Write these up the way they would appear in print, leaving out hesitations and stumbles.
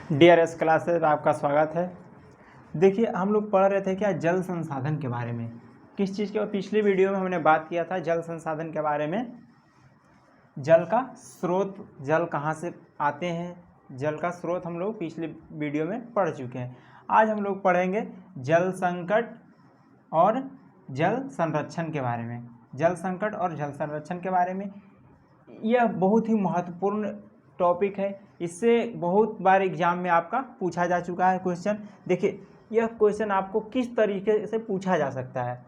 DRS classes में आपका स्वागत है। देखिए हम लोग पढ़ रहे थे क्या जल संसाधन के बारे में। किस चीज़ के? पिछली वीडियो में हमने बात किया था जल संसाधन के बारे में, जल का स्रोत, जल कहाँ से आते हैं, जल का स्रोत हम लोग पिछली वीडियो में पढ़ चुके हैं। आज हम लोग पढ़ेंगे जल संकट और जल संरक्षण के बारे में। जल संकट और जल संरक्षण के बारे में यह बहुत ही महत्वपूर्ण टॉपिक है। इससे बहुत बार एग्जाम में आपका पूछा जा चुका है क्वेश्चन। देखिए यह क्वेश्चन आपको किस तरीके से पूछा जा सकता है,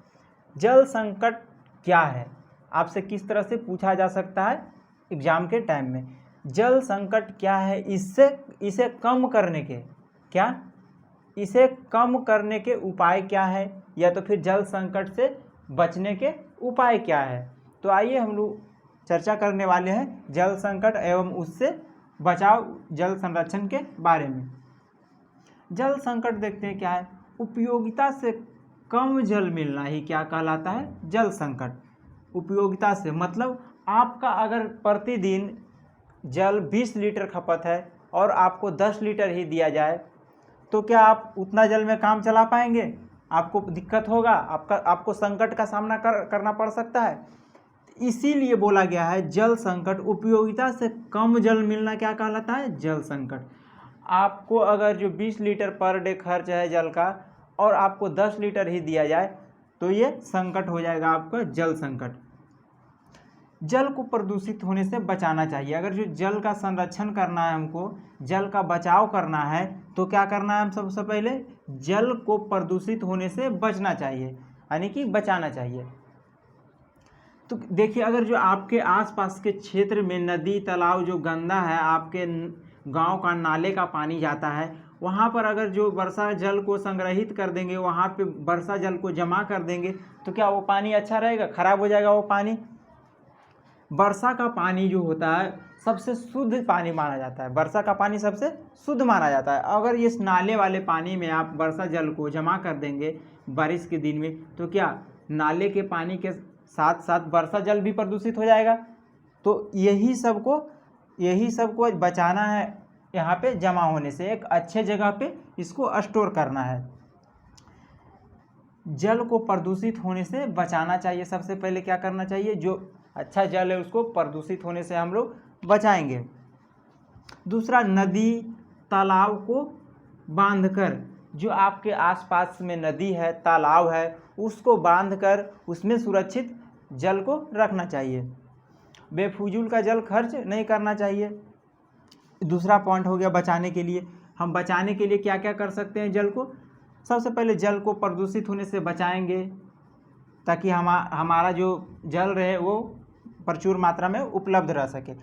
जल संकट क्या है, आपसे किस तरह से पूछा जा सकता है एग्जाम के टाइम में। जल संकट क्या है, इसे कम करने के इसे कम करने के उपाय क्या है, या तो फिर जल संकट से बचने के उपाय क्या है। तो आइए हम लोग चर्चा करने वाले हैं जल संकट एवं उससे बचाव, जल संरक्षण के बारे में। जल संकट देखते हैं क्या है। उपयोगिता से कम जल मिलना ही क्या कहलाता है? जल संकट। उपयोगिता से मतलब आपका अगर प्रतिदिन जल 20 लीटर खपत है और आपको 10 लीटर ही दिया जाए तो क्या आप उतना जल में काम चला पाएंगे? आपको दिक्कत होगा, आपको संकट का सामना करना पड़ सकता है। इसीलिए बोला गया है जल संकट। उपयोगिता से कम जल मिलना क्या कहलाता है? जल संकट। आपको अगर जो 20 लीटर पर डे खर्च है जल का और आपको 10 लीटर ही दिया जाए तो ये संकट हो जाएगा आपका जल संकट। जल को प्रदूषित होने से बचाना चाहिए। अगर जो जल का संरक्षण करना है, हमको जल का बचाव करना है, तो क्या करना है? हम सबसे पहले जल को प्रदूषित होने से बचना चाहिए, यानी कि बचाना चाहिए। तो देखिए अगर जो आपके आसपास के क्षेत्र में नदी तालाब जो गंदा है, आपके गांव का नाले का पानी जाता है, वहाँ पर अगर जो वर्षा जल को संग्रहित कर देंगे, वहाँ पे वर्षा जल को जमा कर देंगे, तो क्या वो पानी अच्छा रहेगा? खराब हो जाएगा वो पानी। वर्षा का पानी जो होता है सबसे शुद्ध पानी माना जाता है। वर्षा का पानी सबसे शुद्ध माना जाता है। अगर इस नाले वाले पानी में आप वर्षा जल को जमा कर देंगे बारिश के दिन में, तो क्या नाले के पानी के साथ साथ वर्षा जल भी प्रदूषित हो जाएगा। तो यही सबको बचाना है, यहाँ पे जमा होने से एक अच्छे जगह पे इसको स्टोर करना है। जल को प्रदूषित होने से बचाना चाहिए। सबसे पहले क्या करना चाहिए? जो अच्छा जल है उसको प्रदूषित होने से हम लोग बचाएंगे। दूसरा, नदी तालाब को बांधकर, जो आपके आसपास में नदी है तालाब है उसको बांधकर उसमें सुरक्षित जल को रखना चाहिए। बेफजूल का जल खर्च नहीं करना चाहिए। दूसरा पॉइंट हो गया बचाने के लिए। हम बचाने के लिए क्या क्या कर सकते हैं जल को? सबसे पहले जल को प्रदूषित होने से बचाएंगे ताकि हमारा जो जल रहे वो प्रचुर मात्रा में उपलब्ध रह सके।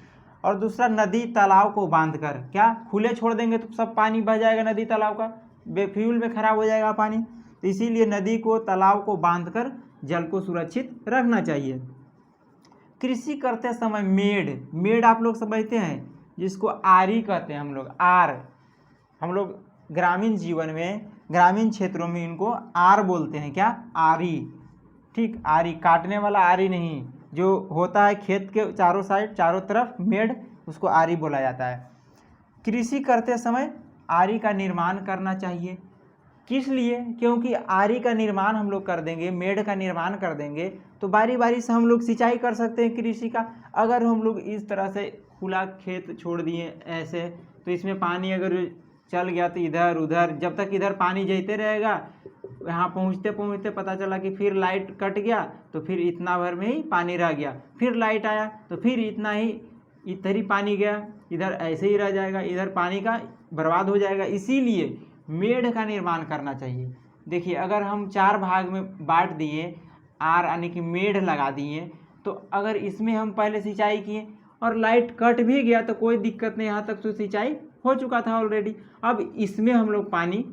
और दूसरा, नदी तालाब को बांधकर, क्या खुले छोड़ देंगे तो सब पानी बह जाएगा नदी तालाब का, बेफ्यूल में खराब हो जाएगा पानी। तो इसीलिए नदी को तालाब को बांधकर जल को सुरक्षित रखना चाहिए। कृषि करते समय मेड़ आप लोग समझते हैं, जिसको आरी कहते हैं हम लोग ग्रामीण जीवन में, ग्रामीण क्षेत्रों में इनको आर बोलते हैं। क्या? आरी। ठीक, आरी, काटने वाला आरी नहीं, जो होता है खेत के चारों साइड चारों तरफ मेड़, उसको आरी बोला जाता है। कृषि करते समय आरी का निर्माण करना चाहिए। किस लिए? क्योंकि आरी का निर्माण हम लोग कर देंगे, मेड़ का निर्माण कर देंगे तो बारी बारी से हम लोग सिंचाई कर सकते हैं कृषि का। अगर हम लोग इस तरह से खुला खेत छोड़ दिए ऐसे, तो इसमें पानी अगर चल गया तो इधर उधर, जब तक इधर पानी जाते रहेगा, यहाँ पहुँचते पहुँचते पता चला कि फिर लाइट कट गया तो फिर इतना भर में ही पानी रह गया, फिर लाइट आया तो फिर इतना ही, इधर ही पानी गया, इधर ऐसे ही रह जाएगा, इधर पानी का बर्बाद हो जाएगा। इसीलिए मेड़ का निर्माण करना चाहिए। देखिए अगर हम 4 भाग में बांट दिए, आर यानी कि मेड़ लगा दिए, तो अगर इसमें हम पहले सिंचाई किए और लाइट कट भी गया तो कोई दिक्कत नहीं, यहाँ तक तो सिंचाई हो चुका था ऑलरेडी। अब इसमें हम लोग पानी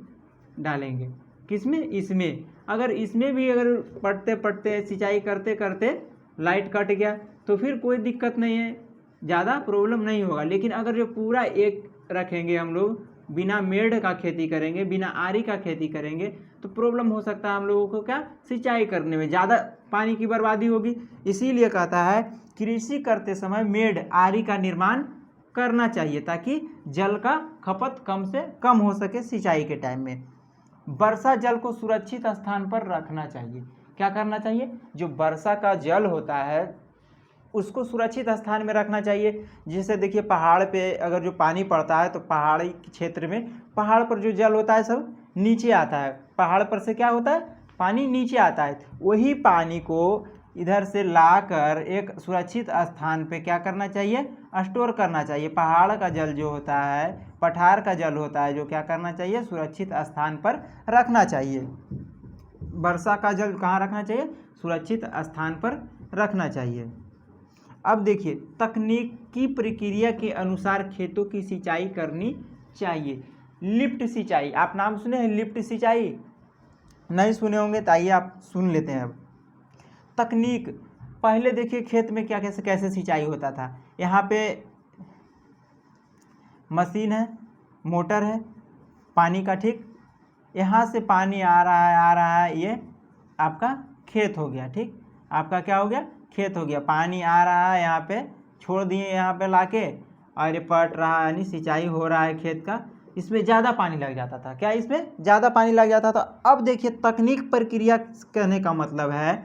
डालेंगे। किसमें? इसमें। अगर इसमें भी अगर पटते पटते सिंचाई करते करते लाइट कट गया तो फिर कोई दिक्कत नहीं है, ज़्यादा प्रॉब्लम नहीं होगा। लेकिन अगर जो पूरा एक रखेंगे हम लोग, बिना मेड़ का खेती करेंगे, बिना आरी का खेती करेंगे, तो प्रॉब्लम हो सकता है हम लोगों को क्या? सिंचाई करने में ज़्यादा पानी की बर्बादी होगी। इसीलिए कहता है कृषि करते समय मेड़, आरी का निर्माण करना चाहिए ताकि जल का खपत कम से कम हो सके सिंचाई के टाइम में। वर्षा जल को सुरक्षित स्थान पर रखना चाहिए। क्या करना चाहिए? जो वर्षा का जल होता है उसको सुरक्षित स्थान में रखना चाहिए। जैसे देखिए पहाड़ पे अगर जो पानी पड़ता है तो पहाड़ी क्षेत्र में पहाड़ पर जो जल होता है सब नीचे आता है, पहाड़ पर से क्या होता है पानी नीचे आता है। वही पानी को इधर से लाकर एक सुरक्षित स्थान पे क्या करना चाहिए? स्टोर करना चाहिए। पहाड़ का जल जो होता है, पठार का जल होता है, जो क्या करना चाहिए? सुरक्षित स्थान पर रखना चाहिए। वर्षा का जल कहाँ रखना चाहिए? सुरक्षित स्थान पर रखना चाहिए। अब देखिए तकनीकी प्रक्रिया के अनुसार खेतों की सिंचाई करनी चाहिए। लिफ्ट सिंचाई, आप नाम सुने हैं लिफ्ट सिंचाई? नहीं सुने होंगे तो आइए आप सुन लेते हैं। अब तकनीक, पहले देखिए खेत में क्या कैसे कैसे सिंचाई होता था। यहाँ पे मशीन है, मोटर है पानी का, ठीक, यहाँ से पानी आ रहा है, ये आपका खेत हो गया, ठीक, आपका क्या हो गया? खेत हो गया। पानी आ रहा है, यहाँ पे छोड़ दिए, यहाँ पे लाके, और ये पट रहा है, यानी सिंचाई हो रहा है खेत का। इसमें ज़्यादा पानी लग जाता था। क्या इसमें ज़्यादा पानी लग जाता था? अब देखिए तकनीक प्रक्रिया कहने का मतलब है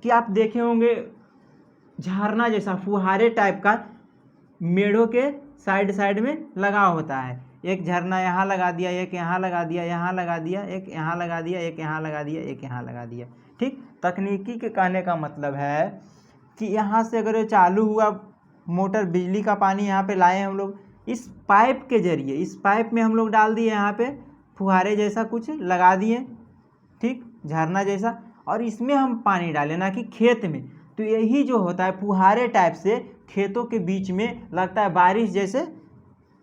कि आप देखे होंगे झरना जैसा फुहारे टाइप का मेढ़ों के साइड साइड में लगा होता है। एक झरना यहाँ लगा दिया, एक यहाँ लगा दिया, यहाँ लगा दिया, एक यहाँ लगा दिया, एक यहाँ लगा दिया, एक यहाँ लगा दिया, ठीक। तकनीकी के कहने का मतलब है कि यहाँ से अगर ये चालू हुआ मोटर, बिजली का पानी यहाँ पे लाए हम लोग, इस पाइप के जरिए, इस पाइप में हम लोग डाल दिए, यहाँ पे फुहारे जैसा कुछ लगा दिए, ठीक, झरना जैसा, और इसमें हम पानी डालें, ना कि खेत में। तो यही जो होता है फुहारे टाइप से खेतों के बीच में लगता है, बारिश जैसे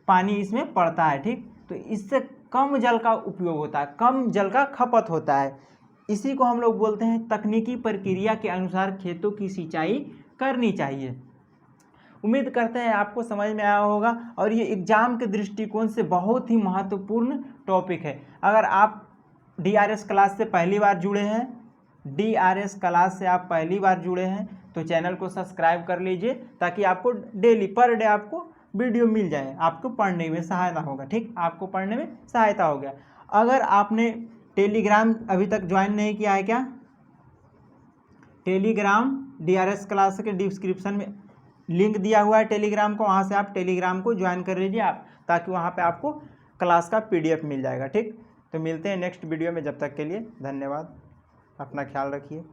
पानी इसमें पड़ता है, ठीक। तो इससे कम जल का उपयोग होता है, कम जल का खपत होता है। इसी को हम लोग बोलते हैं तकनीकी प्रक्रिया के अनुसार खेतों की सिंचाई करनी चाहिए। उम्मीद करते हैं आपको समझ में आया होगा, और ये एग्जाम के दृष्टिकोण से बहुत ही महत्वपूर्ण टॉपिक है। अगर आप DRS क्लास से पहली बार जुड़े हैं, DRS क्लास से आप पहली बार जुड़े हैं, तो चैनल को सब्सक्राइब कर लीजिए ताकि आपको डेली पर डे आपको वीडियो मिल जाए, आपको पढ़ने में सहायता होगा, ठीक, आपको पढ़ने में सहायता हो गया। अगर आपने टेलीग्राम अभी तक ज्वाइन नहीं किया है, क्या टेलीग्राम DRS क्लास के डिस्क्रिप्शन में लिंक दिया हुआ है टेलीग्राम को, वहाँ से आप टेलीग्राम को ज्वाइन कर लीजिए आप, ताकि वहाँ पे आपको क्लास का PDF मिल जाएगा, ठीक। तो मिलते हैं नेक्स्ट वीडियो में, जब तक के लिए धन्यवाद, अपना ख्याल रखिए।